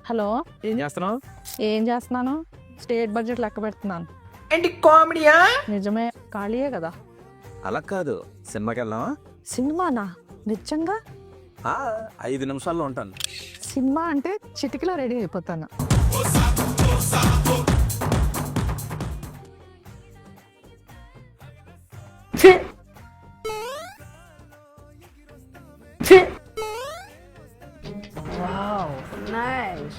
Hello, ఏం చేస్తున్నావు? ఏం చేస్తున్నాను? స్టేట్ బడ్జెట్ లెక్క పెడుతున్నాను. ఏంటి కామెడీయా? నిజమే, ఖాళీయే కదా. అలా కాదు, సినిమాకి వెళ్దామా? సినిమానా? నిజంగా? 5 నిమిషాల్లో ఉంటాను. సినిమా అంటే చిటికలో రెడీ అయిపోతాను. Wow, nice.